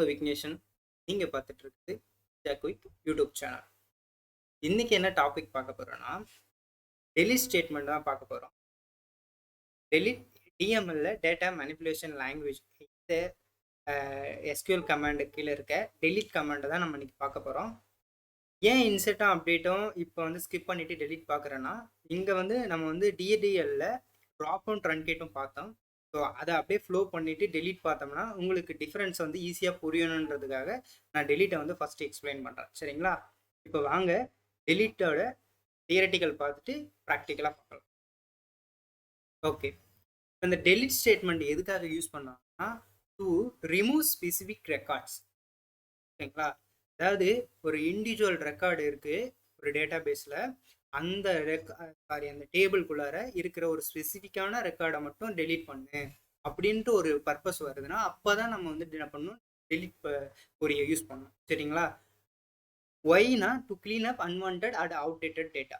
உங்கள் விக்னேஷன். நீங்கள் பார்த்துட்டு இருக்குது ஜாக்விக் யூடியூப் சேனல். இன்னைக்கு என்ன டாபிக் பார்க்க போகிறோன்னா, டெலிட் ஸ்டேட்மெண்ட் தான் பார்க்க போகிறோம். டெலிட் டிஎம்எல்ல டேட்டா மேனிப்புலேஷன் லாங்குவேஜ். இந்த எஸ்கியூஎல் கமாண்டு கீழே இருக்க டெலிட் கமாண்டை தான் நம்ம இன்னைக்கு பார்க்க போகிறோம். ஏன் இன்செட்டும் அப்டேட்டும் இப்போ வந்து ஸ்கிப் பண்ணிவிட்டு டெலிட் பார்க்குறேன்னா, இங்கே வந்து நம்ம வந்து டிஏடிஎல்ல ட்ராப்பும் ட்ரன்கேட்டும் பார்த்தோம். ஸோ அதை அப்படியே ஃப்ளோ பண்ணிவிட்டு டெலிட் பார்த்தோம்னா உங்களுக்கு டிஃப்ரென்ஸ் வந்து ஈஸியாக புரியணுன்றதுக்காக நான் டெலிட்டை வந்து ஃபஸ்ட்டு எக்ஸ்பிளைன் பண்ணுறேன். சரிங்களா? இப்போ வாங்க டெலிட்டோட தியரட்டிக்கல் பார்த்துட்டு ப்ராக்டிக்கலாக பார்க்கலாம். ஓகே, இந்த டெலிட் ஸ்டேட்மெண்ட் எதுக்காக யூஸ் பண்ணாங்கன்னா, டு ரிமூவ் ஸ்பெசிஃபிக் ரெக்கார்ட்ஸ். ஓகேங்களா? அதாவது ஒரு இண்டிவிஜுவல் ரெக்கார்டு இருக்குது ஒரு டேட்டா பேஸில், அந்த அந்த டேபிள்குள்ளார இருக்கிற ஒரு ஸ்பெசிஃபிக்கான ரெக்கார்டை மட்டும் டெலீட் பண்ணு அப்படின்ட்டு ஒரு பர்பஸ் வருதுன்னா, அப்போ தான் நம்ம வந்து என்ன பண்ணணும், டெலிட் கொரியை யூஸ் பண்ணணும். சரிங்களா? ஒய்னா to clean up unwanted and outdated data.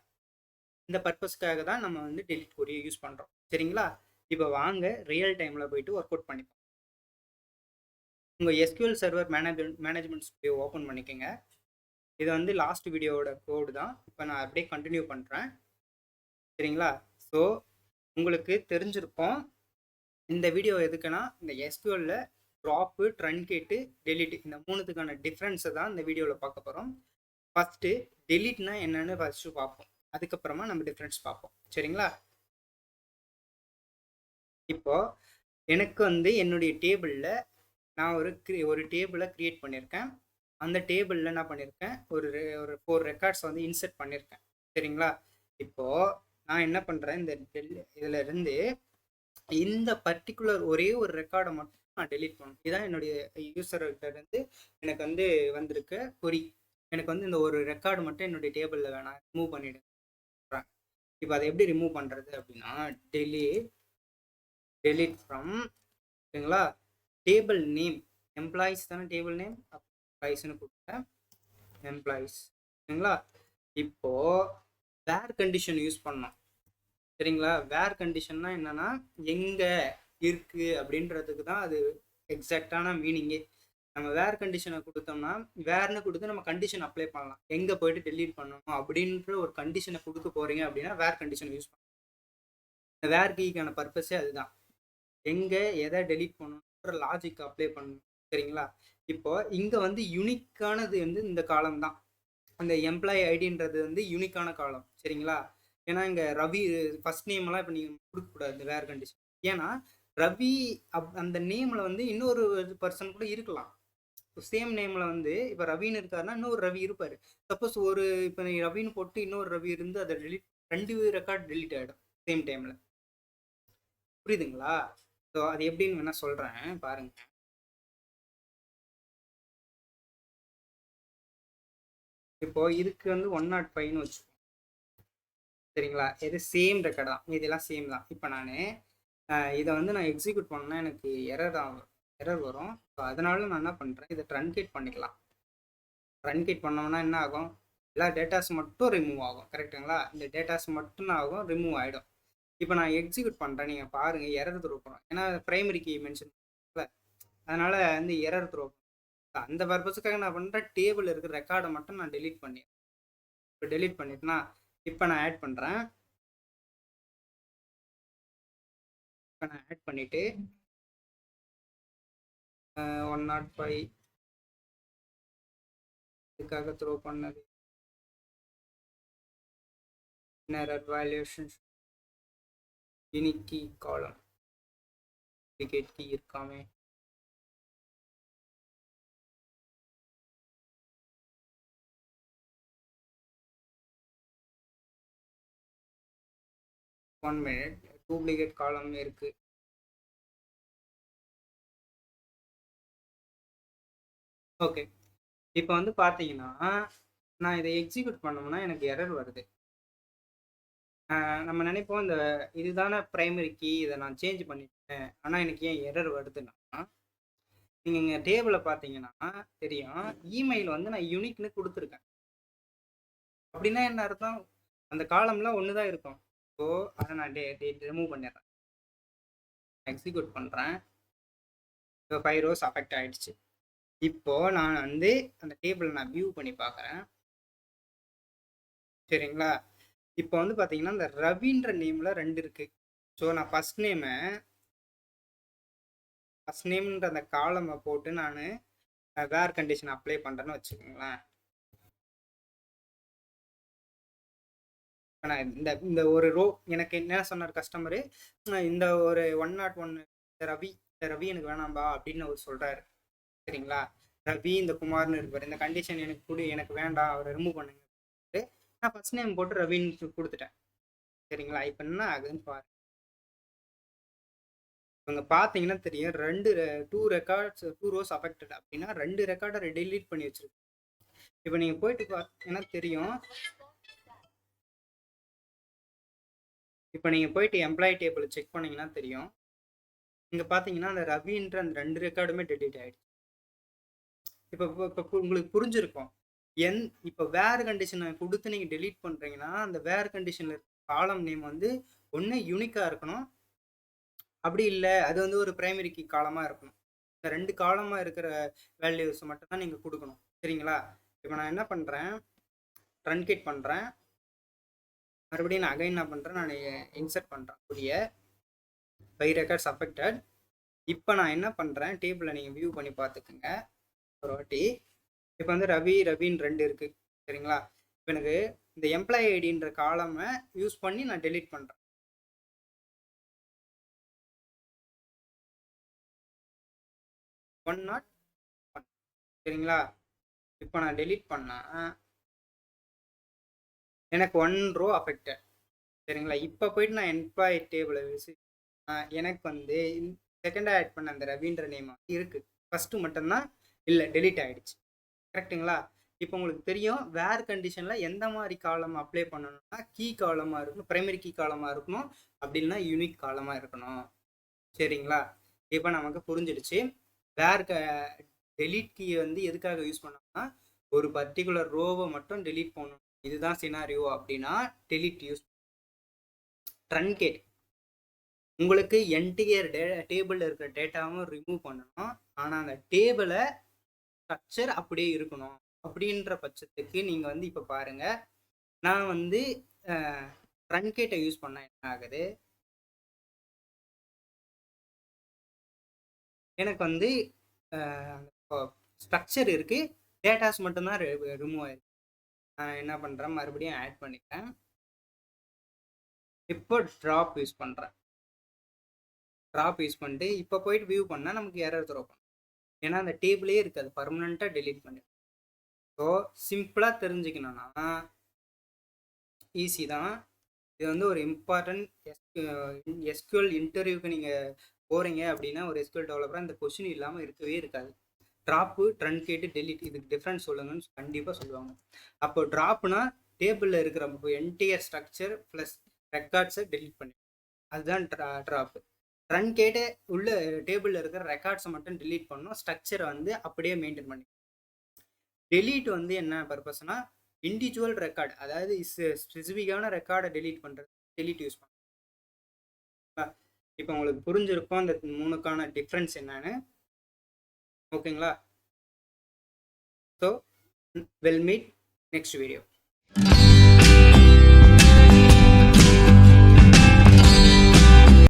இந்த பர்பஸ்க்காக தான் நம்ம வந்து டெலிட் கொரியை யூஸ் பண்ணுறோம். சரிங்களா? இப்போ வாங்க ரியல் டைமில் போயிட்டு ஒர்க் அவுட் பண்ணிப்போம். உங்கள் SQL server management studio open பண்ணிக்கோங்க. இது வந்து லாஸ்ட் வீடியோவோட கோடு தான். இப்போ நான் அப்படியே கண்டினியூ பண்ணுறேன். சரிங்களா? ஸோ உங்களுக்கு தெரிஞ்சிருக்கும் இந்த வீடியோ எதுக்குன்னா, இந்த எஸ்கியூஎல்ல ட்ராப்பு, ட்ரன்கேட்டு, டெலிட் இந்த மூணுத்துக்கான டிஃப்ரென்ஸை தான் இந்த வீடியோவில் பார்க்க போகிறோம். ஃபஸ்ட்டு டெலிட்னா என்னன்னு ஃபஸ்ட்டு பார்ப்போம், அதுக்கப்புறமா நம்ம டிஃப்ரென்ஸ் பார்ப்போம். சரிங்களா? இப்போ எனக்கு வந்து என்னுடைய டேபிளில் நான் ஒரு டேபிளை க்ரியேட் பண்ணியிருக்கேன். அந்த டேபிளில் என்ன பண்ணியிருக்கேன், ஒரு 4 ரெக்கார்ட்ஸ் வந்து இன்சர்ட் பண்ணியிருக்கேன். சரிங்களா? இப்போது நான் என்ன பண்ணுறேன், இந்த இதில் இருந்து இந்த பர்டிகுலர் ஒரே ஒரு ரெக்கார்டை மட்டும் நான் டெலீட் பண்ணணும். இதுதான் என்னுடைய யூசர்கிட்டேருந்து எனக்கு வந்து வந்திருக்க கொரி. எனக்கு வந்து இந்த ஒரு ரெக்கார்டு மட்டும் என்னுடைய டேபிளில் வேணாம், ரிமூவ் பண்ணிவிடுறேன். இப்போ அதை எப்படி ரிமூவ் பண்ணுறது அப்படின்னா, டெலீட் ஃப்ரம், ஓகேங்களா, டேபிள் நேம், எம்ப்ளாயிஸ் தானே டேபிள் நேம், எம்ப்ளாயிஸ்னு கொடுத்தேன், எம்ப்ளாயிஸ். சரிங்களா? இப்போது வேர் கண்டிஷன் யூஸ் பண்ணோம். சரிங்களா? வேர் கண்டிஷன்னா என்னன்னா, எங்கே இருக்குது அப்படின்றதுக்கு தான் அது எக்ஸாக்டான மீனிங்கே. நம்ம வேர் கண்டிஷனை கொடுத்தோம்னா, வேர்னு கொடுத்து நம்ம கண்டிஷன் அப்ளை பண்ணலாம். எங்கே போயிட்டு டெலீட் பண்ணணும் அப்படின்ற ஒரு கண்டிஷனை கொடுக்க போகிறீங்க அப்படின்னா வேர் கண்டிஷன் யூஸ் பண்ணலாம். இந்த வேர் கீக்கான பர்பஸே அதுதான், எங்கே எதை டெலீட் பண்ணணுன்ற லாஜிக் அப்ளை பண்ணணும். சரிங்களா? இப்போ இங்கே வந்து யூனிக்கானது வந்து இந்த காலம் தான். அந்த எம்ப்ளாயி ஐடின்றது வந்து யூனிக்கான காலம். சரிங்களா? ஏன்னா இங்கே ரவி ஃபர்ஸ்ட் நேம்லாம் இப்போ நீங்கள் கொடுக்கக்கூடாது இந்த வேர் கண்டிஷன். ஏன்னா ரவி அந்த நேமில் வந்து இன்னொரு பர்சன் கூட இருக்கலாம். சேம் நேமில் வந்து இப்போ ரவின்னு இருக்காருன்னா இன்னொரு ரவி இருப்பார். சப்போஸ் ஒரு இப்போ நீ ரவின்னு போட்டு இன்னொரு ரவி இருந்து அதை டெலிட், 2 ரெக்கார்ட் டெலிட் ஆகிடும் சேம் டைமில். புரியுதுங்களா? ஸோ அது எப்படின்னு வேணா சொல்கிறேன் பாருங்க. இப்போ இதுக்கு வந்து 105ன்னு வச்சுக்கோங்க. சரிங்களா? இது சேம் ரெக்கார்ட் தான், இதெல்லாம் சேம் தான். இப்போ நான் இதை வந்து நான் எக்ஸிக்யூட் பண்ணேன்னா எனக்கு எரர் வரும். ஸோ அதனால நான் என்ன பண்ணுறேன், இதை ட்ரன்கேட் பண்ணிக்கலாம். ட்ரன்கேட் பண்ணோம்னா என்ன ஆகும், எல்லா டேட்டாஸ் மட்டும் ரிமூவ் ஆகும். கரெக்டுங்களா? இந்த டேட்டாஸ் மட்டும் ஆகும், ரிமூவ் ஆகிடும். இப்போ நான் எக்ஸிக்யூட் பண்ணுறேன், நீங்கள் பாருங்கள் எரர் த்ரோ பண்ணுறோம். ஏன்னா ப்ரைமரி கீ மென்ஷன் பண்ணல, அதனால் வந்து எரர் த்ரோ. அந்த பர்பஸுக்காக நான் பண்ணுறேன், டேபிள் இருக்கிற ரெக்கார்டை மட்டும் நான் டெலீட் பண்ணிடுறேன். இப்போ டெலீட் பண்ணிட்டுனா இப்போ நான் ஆட் பண்ணுறேன். இப்போ நான் ஆட் பண்ணிவிட்டு 105 இதுக்காக த்ரோ பண்ணது எரர் வேல்யூஷன் யூனிக் கீ காலம் டிகேட் கீ இருக்காமே. ஒன் மினிட், டூப்ளிகேட் காலம் இருக்கு. ஓகே, இப்போ வந்து பார்த்தீங்கன்னா நான் இதை எக்ஸிக்யூட் பண்ணோம்னா எனக்கு எரர் வருது. நம்ம நினைப்போம் இந்த இதுதானே ப்ரைமரி கீ, இதை நான் சேஞ்ச் பண்ணிட்டேன், ஆனால் எனக்கு ஏன் எரர் வருதுன்னா, நீங்கள் இங்கே டேபிளை பார்த்தீங்கன்னா தெரியும், இமெயில் வந்து நான் யூனிக்னு கொடுத்துருக்கேன். அப்படின்னா என்ன அர்த்தம், அந்த காலம்லாம் ஒன்று தான் இருக்கும். ஸோ அதை நான் ரிமூவ் பண்ணிடுறேன், எக்ஸிக்யூட் பண்ணுறேன். இப்போ 5 rows அஃபெக்ட் ஆகிடுச்சு. இப்போ நான் வந்து அந்த டேபிள் நான் வியூ பண்ணி பார்க்குறேன். சரிங்களா? இப்போ வந்து பார்த்தீங்கன்னா, இந்த ரவின்ற நேம்ல 2 இருக்கு. ஸோ நான் ஃபர்ஸ்ட் நேம்ன்ற அந்த காலமை போட்டு நான் வேர் கண்டிஷன் அப்ளை பண்ணுறேன்னு வச்சுக்கோங்களேன். ஆனால் இந்த ஒரு ரோ எனக்கு என்ன சொன்னார் கஸ்டமரு, இந்த ஒரு 101 ரவி எனக்கு வேணாம்பா அப்படின்னு அவர் சொல்கிறாரு. சரிங்களா? ரவி இந்த குமார்னு இருப்பார், இந்த கண்டிஷன் எனக்கு வேண்டாம், அவரை ரிமூவ் பண்ணுங்க. நான் ஃபர்ஸ்ட் நேம் போட்டு ரவின்னு கொடுத்துட்டேன். சரிங்களா? இப்போ என்ன ஆகுதுன்னு பாரு. இவங்க பார்த்தீங்கன்னா தெரியும், 2 ரோஸ் அஃபெக்டட் அப்படின்னா 2 ரெக்கார்டை டெலீட் பண்ணி வச்சிருக்கு. இப்போ நீங்கள் போயிட்டு பார்த்தீங்கன்னா தெரியும். இப்போ நீங்கள் போயிட்டு எம்ப்ளாயி டேபிள் செக் பண்ணீங்கன்னா தெரியும். இங்கே பார்த்தீங்கன்னா அந்த ரவின்ற அந்த 2 ரெக்கார்டுமே டெலீட் ஆகிடுச்சு. இப்போ உங்களுக்கு புரிஞ்சிருக்கும். இப்போ வேர் கண்டிஷனை கொடுத்து நீங்கள் டெலீட் பண்ணுறீங்கன்னா அந்த வேர் கண்டிஷனில் காலம் நேம் வந்து ஒன்று யூனிக்காக இருக்கணும், அப்படி இல்லை அது வந்து ஒரு பிரைமரி கீ காலமாக இருக்கணும். இந்த 2 காலமாக இருக்கிற வேல்யூஸ் மட்டும் தான் நீங்கள் கொடுக்கணும். சரிங்களா? இப்போ நான் என்ன பண்ணுறேன், ட்ரன்கேட் பண்ணுறேன். மறுபடியும் நான் அகைன் என்ன பண்ணுறேன், நான் இன்சர்ட் பண்ணுறேன் கூடிய 5 ரெக்கார்ட்ஸ் அஃபெக்டட். இப்போ நான் என்ன பண்ணுறேன், டேபிளை நீங்கள் வியூ பண்ணி பார்த்துக்குங்க ஒரு வாட்டி. இப்போ வந்து ரவின்னு 2 இருக்குது. சரிங்களா? இப்போ எனக்கு இந்த எம்ப்ளாயி ஐடின்ற காலமை யூஸ் பண்ணி நான் டெலீட் பண்ணுறேன். 101. சரிங்களா? இப்போ நான் டெலீட் பண்ணேன், எனக்கு 1 ரோ அஃபெக்டட். சரிங்களா? இப்போ போயிட்டு நான் எம்ப்ளாயி டேபிளை எனக்கு வந்து செகண்டாக ஆட் பண்ண அந்த ரவின்ற நேம் இருக்குது, ஃபஸ்ட்டு மட்டும்தான் இல்லை டெலீட் ஆகிடுச்சு. கரெக்டுங்களா? இப்போ உங்களுக்கு தெரியும் வேர் கண்டிஷனில் எந்த மாதிரி காலம் அப்ளை பண்ணணும்னா கீ காலமாக இருக்கணும், பிரைமரி கீ காலமாக இருக்கணும், அப்படின்னா யூனிக் காலமாக இருக்கணும். சரிங்களா? இப்போ நமக்கு புரிஞ்சிடுச்சு. வேர் டெலீட் கீ வந்து எதுக்காக யூஸ் பண்ணோம்னா ஒரு பர்டிகுலர் ரோவை மட்டும் டெலீட் பண்ணணும். இதுதான் சினாரியோ அப்படின்னா டெலீட் யூஸ். ட்ரன்கேட் உங்களுக்கு என்டையர் டேபிளில் இருக்கிற டேட்டாவும் ரிமூவ் பண்ணணும், ஆனால் அந்த டேபிளை ஸ்ட்ரக்சர் அப்படியே இருக்கணும். அப்படின்ற பட்சத்துக்கு நீங்கள் வந்து இப்போ பாருங்கள், நான் வந்து ட்ரன்கேட்டை யூஸ் பண்ண என்ன ஆகுது, எனக்கு வந்து ஸ்ட்ரக்சர் இருக்குது, டேட்டாஸ் மட்டும்தான் ரிமூவ் ஆயிருக்கு. நான் என்ன பண்ணுறேன், மறுபடியும் ஆட் பண்ணிக்கிறேன். இப்போ ட்ராப் யூஸ் பண்ணுறேன். ட்ராப் யூஸ் பண்ணிட்டு இப்போ போயிட்டு வியூ பண்ணால் நமக்கு எரர் த்ரோ பண்ணும், ஏன்னா அந்த டேபிளே இருக்காது, பர்மனெண்ட்டாக டெலீட் பண்ணி. ஸோ சிம்பிளாக தெரிஞ்சுக்கணுன்னா ஈஸி தான். இது வந்து ஒரு இம்பார்ட்டன்ட் எஸ்கியூஎல் இன்டர்வியூக்கு நீங்கள் போகிறீங்க அப்படின்னா ஒரு எஸ்கியூஎல் டெவலப்பராக இந்த கொஷின் இல்லாமல் இருக்கவே இருக்காது. ட்ராப்பு, ட்ரன்கேட்டு, டெலிட், இதுக்கு டிஃப்ரென்ஸ் சொல்லுங்கன்னு கண்டிப்பாக சொல்லுவாங்க. அப்போ ட்ராப்னா டேபிளில் இருக்கிற என்டையர் ஸ்ட்ரக்சர் ப்ளஸ் ரெக்கார்ட்ஸை டெலிட் பண்ணி, அதுதான் ட்ராப்பு. ட்ரன்கேட்டு உள்ள டேபிளில் இருக்கிற ரெக்கார்ட்ஸை மட்டும் டெலீட் பண்ணணும், ஸ்ட்ரக்சரை வந்து அப்படியே மெயின்டைன் பண்ணி. டெலீட் வந்து என்ன பர்பஸ்னா இண்டிவிஜுவல் ரெக்கார்டு, அதாவது ஸ்பெசிஃபிக்கான ரெக்கார்டை டெலீட் பண்ணுறது டெலீட் யூஸ் பண்ணலாம். இப்போ உங்களுக்கு புரிஞ்சிருக்கும் அந்த 3க்கான டிஃப்ரென்ஸ் என்னன்னு. ஓகேங்களா? So we'll meet next video.